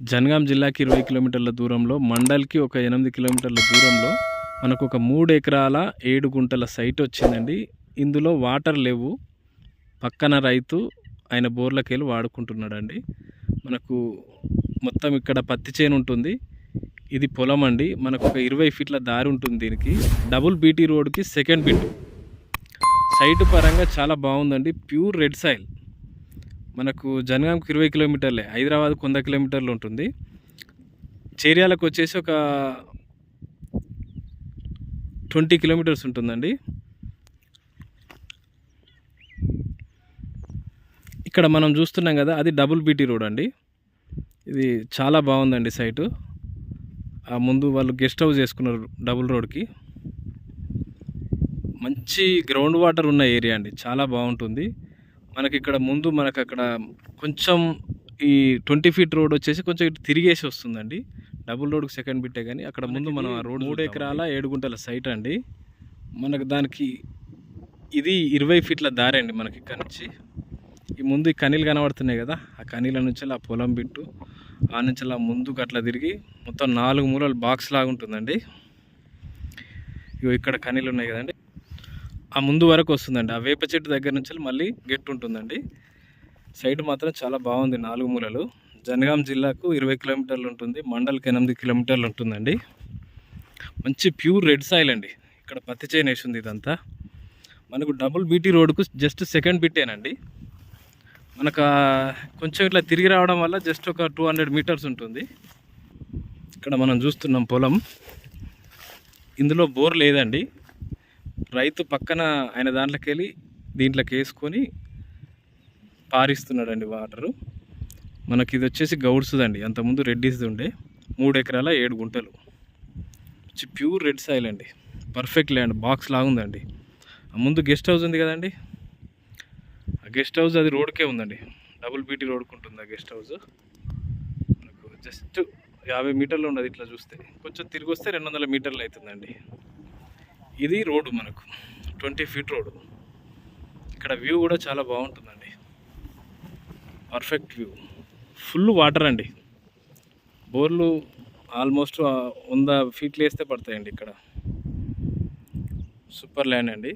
జనగాం జిల్లాకి 20 కిలోమీటర్ల దూరంలో, మండల్‌కి ఒక 8 కిలోమీటర్ల దూరంలో మనకొక 3 ఎకరాల 7 గుంటల సైట్ వచ్చిందండి. ఇందులో వాటర్ లేవు. పక్కన రైతు ఆయన బోర్లకెళ్ళి వాడుకుంటున్నాడండి. మనకు మొత్తం ఇక్కడ పత్తి చేను ఉంటుంది. ఇది పొలం అండి. మనకొక 20 ఫీట్ల దారి ఉంటుంది దీనికి. డబుల్ బీటీ రోడ్‌కి సెకండ్ బిట్. సైట్ పరంగా చాలా బాగుందండి. Pure red soil. మనకు జనగాంకి 20 కిలోమీటర్లే, హైదరాబాద్కు 100 కిలోమీటర్లు ఉంటుంది. చేర్యాలకు వచ్చేసి ఒక 20 కిలోమీటర్స్ ఉంటుందండి. ఇక్కడ మనం చూస్తున్నాం కదా, అది డబుల్ బీటీ రోడ్ అండి. ఇది చాలా బాగుందండి సైటు. ఆ ముందు వాళ్ళు గెస్ట్ హౌస్ చేసుకున్నారు డబుల్ రోడ్కి. మంచి గ్రౌండ్ వాటర్ ఉన్న ఏరియా అండి, చాలా బాగుంటుంది. మనకి ఇక్కడ ముందు మనకు అక్కడ కొంచెం ఈ 20 ఫీట్ రోడ్ వచ్చేసి కొంచెం ఇటు తిరిగేసి వస్తుందండి. డబుల్ రోడ్కి సెకండ్ బిట్టే కానీ అక్కడ ముందు మనం ఆ రోడ్ 3 ఎకరాల 7 గుంటల సైట్ అండి. మనకు దానికి ఇది 20 ఫీట్ల దారి అండి. మనకి ఇక్కడ నుంచి ఈ ముందు ఈ కనీలు కనబడుతున్నాయి కదా, ఆ కనీల నుంచి ఆ పొలం బిట్టు ఆ నుంచి అలా ముందుకు అట్లా తిరిగి మొత్తం 4 మూలలు బాక్స్ లాగా ఉంటుందండి. ఇగో ఇక్కడ కనీలు ఉన్నాయి కదండి, ఆ ముందు వరకు వస్తుందండి. ఆ వేప చెట్టు దగ్గర నుంచి మళ్ళీ గెట్టు ఉంటుందండి. సైడ్ మాత్రం చాలా బాగుంది. 4 మూలలు. జనగాం జిల్లాకు 20 కిలోమీటర్లు ఉంటుంది. మండల్కి 8 కిలోమీటర్లు ఉంటుందండి. మంచి ప్యూర్ రెడ్ సాయిల్ అండి. ఇక్కడ పత్తి చేను వేసింది ఇదంతా. మనకు డబుల్ బీటీ రోడ్కు జస్ట్ సెకండ్ బిట్టేనండి. మనకు కొంచెం ఇట్లా తిరిగి రావడం వల్ల జస్ట్ ఒక 200 మీటర్స్ ఉంటుంది. ఇక్కడ మనం చూస్తున్నాం పొలం. ఇందులో బోర్ లేదండి. రైతు పక్కన ఆయన దాంట్లోకి వెళ్ళి దీంట్లోకి వేసుకొని పారిస్తున్నాడండి వాటరు. మనకి ఇది వచ్చేసి గౌడ్స్దండి, అంతకుముందు రెడ్డిస్ది ఉండే. 3 ఎకరాల 7 గుంటలు. ప్యూర్ రెడ్ సాయిల్ అండి. పర్ఫెక్ట్ ల్యాండ్, బాక్స్ లాగుందండి. ఆ ముందు గెస్ట్ హౌస్ ఉంది కదండి, ఆ గెస్ట్ హౌస్ అది రోడ్కే ఉందండి. డబుల్ బీటీ రోడ్కు ఉంటుంది ఆ గెస్ట్ హౌస్. మనకు జస్ట్ 50 మీటర్లు ఉండదు. ఇట్లా చూస్తే కొంచెం తిరిగి వస్తే 200 మీటర్లు అవుతుందండి. ఇది రోడ్డు మనకు 20 ఫీట్ రోడ్డు. ఇక్కడ వ్యూ కూడా చాలా బాగుంటుందండి. Perfect view. ఫుల్ వాటర్ అండి. బోర్లు ఆల్మోస్ట్ 100 ఫీట్లు వేస్తే పడతాయండి ఇక్కడ. సూపర్ ల్యాండ్ అండి.